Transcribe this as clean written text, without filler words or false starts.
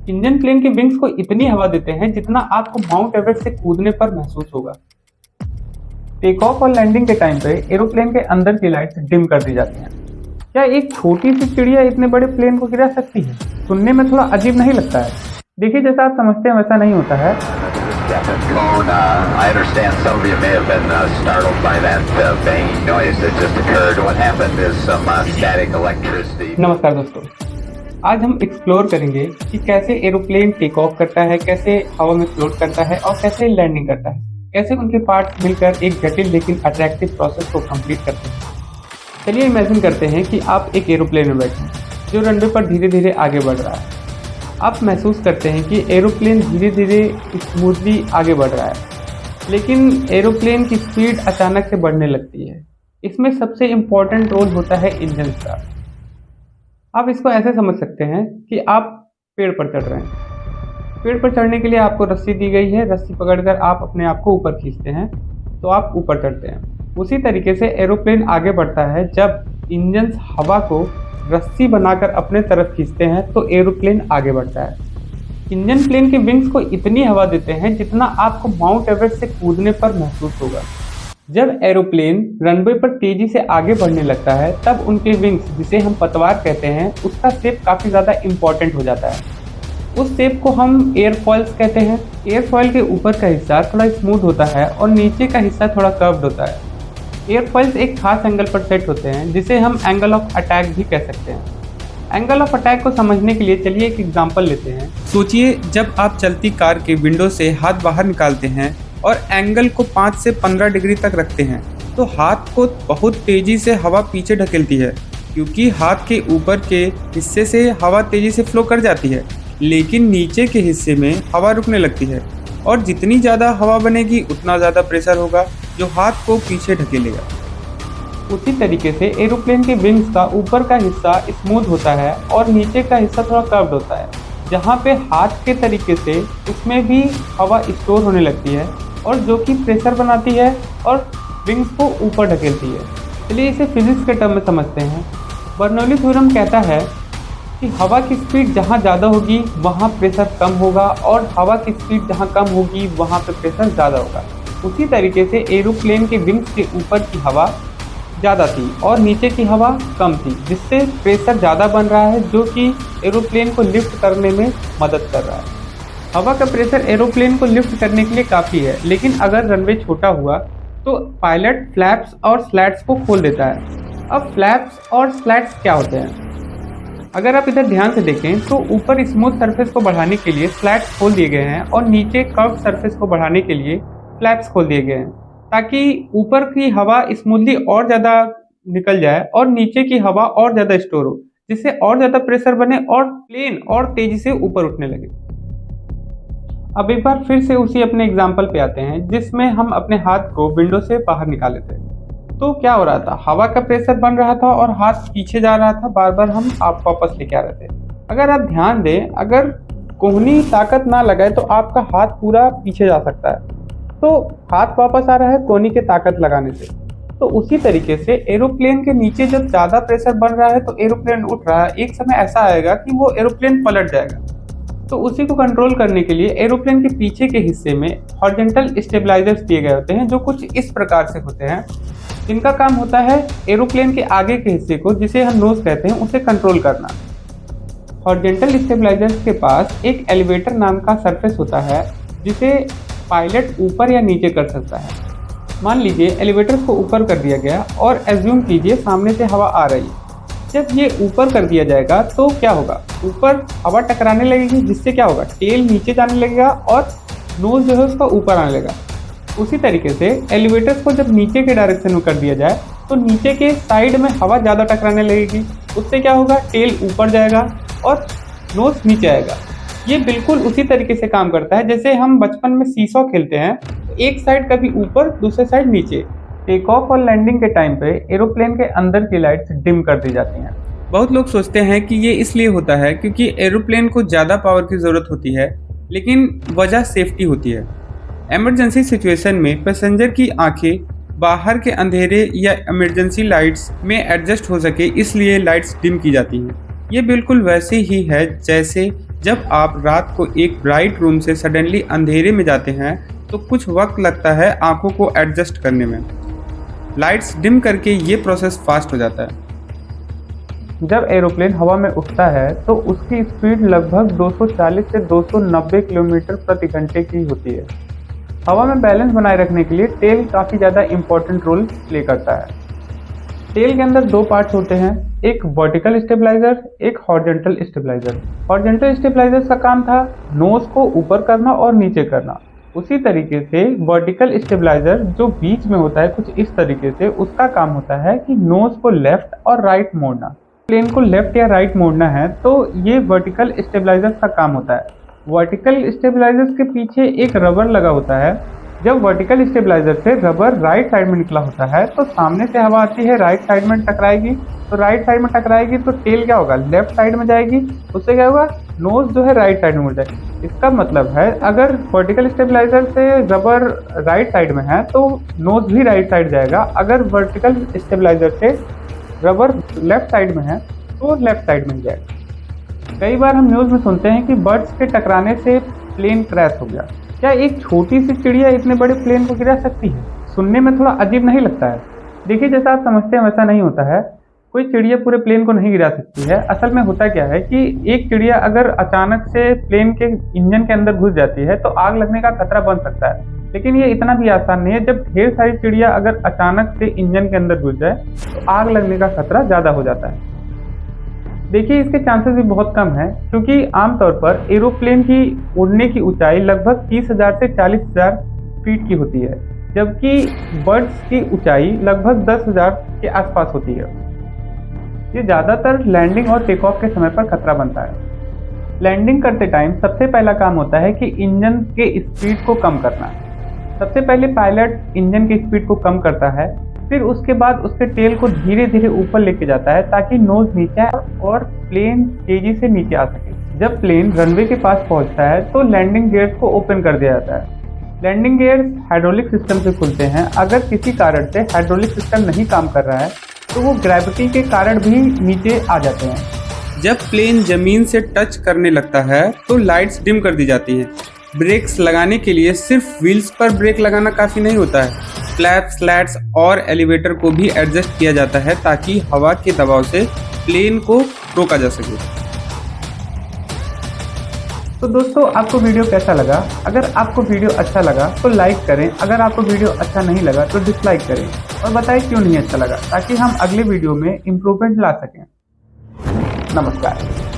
Engine plane के wings को इतनी हवा देते हैं जितना आपको माउंट एवरेस्ट से कूदने पर महसूस होगा। टेक ऑफ और लैंडिंग के टाइम पे एरोप्लेन के अंदर की लाइट्स डिम कर दी जाती हैं। क्या एक छोटी सी चिड़िया इतने बड़े प्लेन को गिरा सकती है? सुनने में थोड़ा अजीब नहीं लगता है? देखिए, जैसा आप समझते हैं वैसा नहीं होता है। I understand some of you may have been startled by that banging noise that just occurred. What happened is some static electricity. नमस्कार दोस्तों, आज हम एक्सप्लोर करेंगे कि कैसे एरोप्लेन टेक ऑफ करता है, कैसे हवा में फ्लोट करता है और कैसे लैंडिंग करता है, कैसे उनके पार्ट्स मिलकर एक जटिल लेकिन अट्रैक्टिव प्रोसेस को कंप्लीट करते हैं। चलिए इमेजिन करते हैं कि आप एक एरोप्लेन में बैठे हैं जो रनवे पर धीरे धीरे आगे बढ़ रहा है। आप महसूस करते हैं कि एरोप्लेन धीरे धीरे स्मूथली आगे बढ़ रहा है, लेकिन एरोप्लेन की स्पीड अचानक से बढ़ने लगती है। इसमें सबसे इम्पोर्टेंट रोल होता है इंजन का। आप इसको ऐसे समझ सकते हैं कि आप पेड़ पर चढ़ रहे हैं। पेड़ पर चढ़ने के लिए आपको रस्सी दी गई है, रस्सी पकड़कर आप अपने आप को ऊपर खींचते हैं तो आप ऊपर चढ़ते हैं। उसी तरीके से एरोप्लेन आगे बढ़ता है। जब इंजन हवा को रस्सी बनाकर अपने तरफ खींचते हैं तो एरोप्लेन आगे बढ़ता है। इंजन प्लेन के विंग्स को इतनी हवा देते हैं जितना आपको माउंट एवरेस्ट से कूदने पर महसूस होगा। जब एरोप्लेन रनवे पर तेजी से आगे बढ़ने लगता है तब उनके विंग्स, जिसे हम पतवार कहते हैं, उसका शेप काफ़ी ज़्यादा इम्पॉर्टेंट हो जाता है। उस शेप को हम एयरफॉइल्स कहते हैं। एयरफॉइल के ऊपर का हिस्सा थोड़ा स्मूथ होता है और नीचे का हिस्सा थोड़ा कर्व्ड होता है। एयरफॉइल्स एक खास एंगल पर सेट होते हैं जिसे हम एंगल ऑफ अटैक भी कह सकते हैं। एंगल ऑफ अटैक को समझने के लिए चलिए एक एग्जांपल लेते हैं। सोचिए, जब आप चलती कार के विंडो से हाथ बाहर निकालते हैं और एंगल को 5 से 15 डिग्री तक रखते हैं तो हाथ को बहुत तेज़ी से हवा पीछे ढकेलती है, क्योंकि हाथ के ऊपर के हिस्से से हवा तेज़ी से फ्लो कर जाती है, लेकिन नीचे के हिस्से में हवा रुकने लगती है और जितनी ज़्यादा हवा बनेगी उतना ज़्यादा प्रेशर होगा जो हाथ को पीछे ढकेलेगा। उसी तरीके से एरोप्लेन के विंग्स का ऊपर का हिस्सा स्मूथ होता है और नीचे का हिस्सा थोड़ा कर्व्ड होता है, जहाँ पे हाथ के तरीके से उसमें भी हवा स्टोर होने लगती है और जो कि प्रेशर बनाती है और विंग्स को ऊपर ढकेलती है। चलिए इसे फिजिक्स के टर्म में समझते हैं। बर्नौली थ्योरम कहता है कि हवा की स्पीड जहाँ ज़्यादा होगी वहाँ प्रेशर कम होगा और हवा की स्पीड जहाँ कम होगी वहाँ पे प्रेशर ज़्यादा होगा। उसी तरीके से एरोप्लेन के विंग्स के ऊपर की हवा ज़्यादा थी और नीचे की हवा कम थी, जिससे प्रेशर ज़्यादा बन रहा है जो कि एरोप्लेन को लिफ्ट करने में मदद कर रहा है। हवा का प्रेशर एरोप्लेन को लिफ्ट करने के लिए काफ़ी है, लेकिन अगर रनवे छोटा हुआ तो पायलट फ्लैप्स और स्लैट्स को खोल देता है। अब फ्लैप्स और स्लैट्स क्या होते हैं? अगर आप इधर ध्यान से देखें तो ऊपर स्मूथ सरफेस को बढ़ाने के लिए स्लैट्स खोल दिए गए हैं और नीचे कर्व सरफेस को बढ़ाने के लिए फ्लैप्स खोल दिए गए हैं, ताकि ऊपर की हवा स्मूथली और ज़्यादा निकल जाए और नीचे की हवा और ज़्यादा स्टोर हो, जिससे और ज़्यादा प्रेशर बने और प्लेन और तेज़ी से ऊपर उठने लगे। अब एक बार फिर से उसी अपने एग्जाम्पल पे आते हैं जिसमें हम अपने हाथ को विंडो से बाहर निकाले थे। तो क्या हो रहा था? हवा का प्रेशर बन रहा था और हाथ पीछे जा रहा था, बार बार हम आप वापस लेके आ रहे थे। अगर आप ध्यान दें, अगर कोहनी ताकत ना लगाए तो आपका हाथ पूरा पीछे जा सकता है। तो हाथ वापस आ रहा है कोहनी के ताकत लगाने से। तो उसी तरीके से एरोप्लेन के नीचे जब ज़्यादा प्रेशर बन रहा है तो एरोप्लेन उठ रहा है, एक समय ऐसा आएगा कि वो एरोप्लेन पलट जाएगा। तो उसी को कंट्रोल करने के लिए एरोप्लेन के पीछे के हिस्से में हॉरिजॉन्टल स्टेबलाइजर्स दिए गए होते हैं, जो कुछ इस प्रकार से होते हैं, जिनका काम होता है एरोप्लेन के आगे के हिस्से को, जिसे हम नोज कहते हैं, उसे कंट्रोल करना। हॉरिजॉन्टल स्टेबलाइजर्स के पास एक एलिवेटर नाम का सरफेस होता है जिसे पायलट ऊपर या नीचे कर सकता है। मान लीजिए एलिवेटर को ऊपर कर दिया गया और एज्यूम कीजिए सामने से हवा आ रही है। जब ये ऊपर कर दिया जाएगा तो क्या होगा? ऊपर हवा टकराने लगेगी, जिससे क्या होगा? टेल नीचे जाने लगेगा और नोज जो है उसका ऊपर आने लगेगा। उसी तरीके से एलिवेटर्स को जब नीचे के डायरेक्शन में कर दिया जाए तो नीचे के साइड में हवा ज़्यादा टकराने लगेगी, उससे क्या होगा? टेल ऊपर जाएगा और नोज नीचे आएगा। ये बिल्कुल उसी तरीके से काम करता है जैसे हम बचपन में सीसॉ खेलते हैं, एक साइड कभी ऊपर दूसरे साइड नीचे। टेक ऑफ और लैंडिंग के टाइम पे एरोप्लेन के अंदर की लाइट्स डिम कर दी जाती हैं। बहुत लोग सोचते हैं कि ये इसलिए होता है क्योंकि एरोप्लेन को ज़्यादा पावर की ज़रूरत होती है, लेकिन वजह सेफ्टी होती है। इमरजेंसी सिचुएशन में पैसेंजर की आंखें बाहर के अंधेरे या इमरजेंसी लाइट्स में एडजस्ट हो सके, इसलिए लाइट्स डिम की जाती हैं। ये बिल्कुल वैसे ही है जैसे जब आप रात को एक ब्राइट रूम से सडनली अंधेरे में जाते हैं तो कुछ वक्त लगता है आंखों को एडजस्ट करने में। लाइट्स डिम करके ये प्रोसेस फास्ट हो जाता है। जब एरोप्लेन हवा में उठता है तो उसकी स्पीड लगभग 240 से 290 किलोमीटर प्रति घंटे की होती है। हवा में बैलेंस बनाए रखने के लिए टेल काफ़ी ज़्यादा इम्पोर्टेंट रोल प्ले करता है। टेल के अंदर दो पार्ट्स होते हैं, एक वर्टिकल स्टेबलाइजर, एक हॉरिजॉन्टल स्टेबलाइजर। हॉरिजॉन्टल स्टेबलाइजर का काम था नोज को ऊपर करना और नीचे करना। उसी तरीके से वर्टिकल स्टेबलाइजर जो बीच में होता है कुछ इस तरीके से, उसका काम होता है कि नोज को लेफ्ट और राइट मोड़ना। प्लेन को लेफ्ट या राइट मोड़ना है तो ये वर्टिकल स्टेबलाइजर का काम होता है। वर्टिकल स्टेबलाइजर के पीछे एक रबर लगा होता है। जब वर्टिकल स्टेबलाइजर से रबर राइट साइड में निकला होता है तो सामने से हवा आती है, राइट साइड में टकराएगी, तो राइट साइड में टकराएगी तो टेल क्या होगा, लेफ्ट साइड में जाएगी। उससे क्या होगा, नोज जो है राइट साइड में मुड़ जाएगी। इसका मतलब है अगर वर्टिकल स्टेबलाइजर से रबर राइट साइड में है तो नोज भी राइट साइड जाएगा। अगर वर्टिकल स्टेबलाइजर से रबर लेफ्ट साइड में है तो लेफ्ट साइड में जाएगा। कई बार हम न्यूज़ में सुनते हैं कि बर्ड्स के टकराने से प्लेन क्रैश हो गया। क्या एक छोटी सी चिड़िया इतने बड़े प्लेन को गिरा सकती है? सुनने में थोड़ा अजीब नहीं लगता है? देखिए, जैसा आप समझते हैं वैसा नहीं होता है। कोई चिड़िया पूरे प्लेन को नहीं गिरा सकती है। असल में होता क्या है कि एक चिड़िया अगर अचानक से प्लेन के इंजन के अंदर घुस जाती है तो आग लगने का खतरा बन सकता है, लेकिन ये इतना भी आसान नहीं है। जब ढेर सारी चिड़िया अगर अचानक से इंजन के अंदर घुस जाए तो आग लगने का खतरा ज़्यादा हो जाता है। देखिए, इसके चांसेस भी बहुत कम हैं क्योंकि आमतौर पर एरोप्लेन की उड़ने की ऊंचाई लगभग 30,000 से 40,000 फीट की होती है, जबकि बर्ड्स की ऊंचाई लगभग 10,000 के आसपास होती है। ये ज़्यादातर लैंडिंग और टेक ऑफ के समय पर खतरा बनता है। लैंडिंग करते टाइम सबसे पहला काम होता है कि इंजन के स्पीड को कम करना। सबसे पहले पायलट इंजन की स्पीड को कम करता है, फिर उसके बाद उसके टेल को धीरे धीरे ऊपर लेके जाता है ताकि नोज नीचे आए और प्लेन तेजी से नीचे आ सके। जब प्लेन रनवे के पास पहुंचता है तो लैंडिंग गियर्स को ओपन कर दिया जाता है। लैंडिंग गियर्स हाइड्रोलिक सिस्टम से खुलते हैं। अगर किसी कारण से हाइड्रोलिक सिस्टम नहीं काम कर रहा है तो वो ग्रेविटी के कारण भी नीचे आ जाते हैं। जब प्लेन जमीन से टच करने लगता है तो लाइट्स डिम कर दी जाती हैं। ब्रेक्स लगाने के लिए सिर्फ व्हील्स पर ब्रेक लगाना काफ़ी नहीं होता है। फ्लैप्स, स्लैट्स और एलिवेटर को भी एडजस्ट किया जाता है ताकि हवा के दबाव से प्लेन को रोका जा सके। तो दोस्तों, आपको वीडियो कैसा लगा? अगर आपको वीडियो अच्छा लगा तो लाइक करें, अगर आपको वीडियो अच्छा नहीं लगा तो डिसलाइक करें और बताएं क्यों नहीं अच्छा लगा, ताकि हम अगले वीडियो में इम्प्रूवमेंट ला सकें। नमस्कार।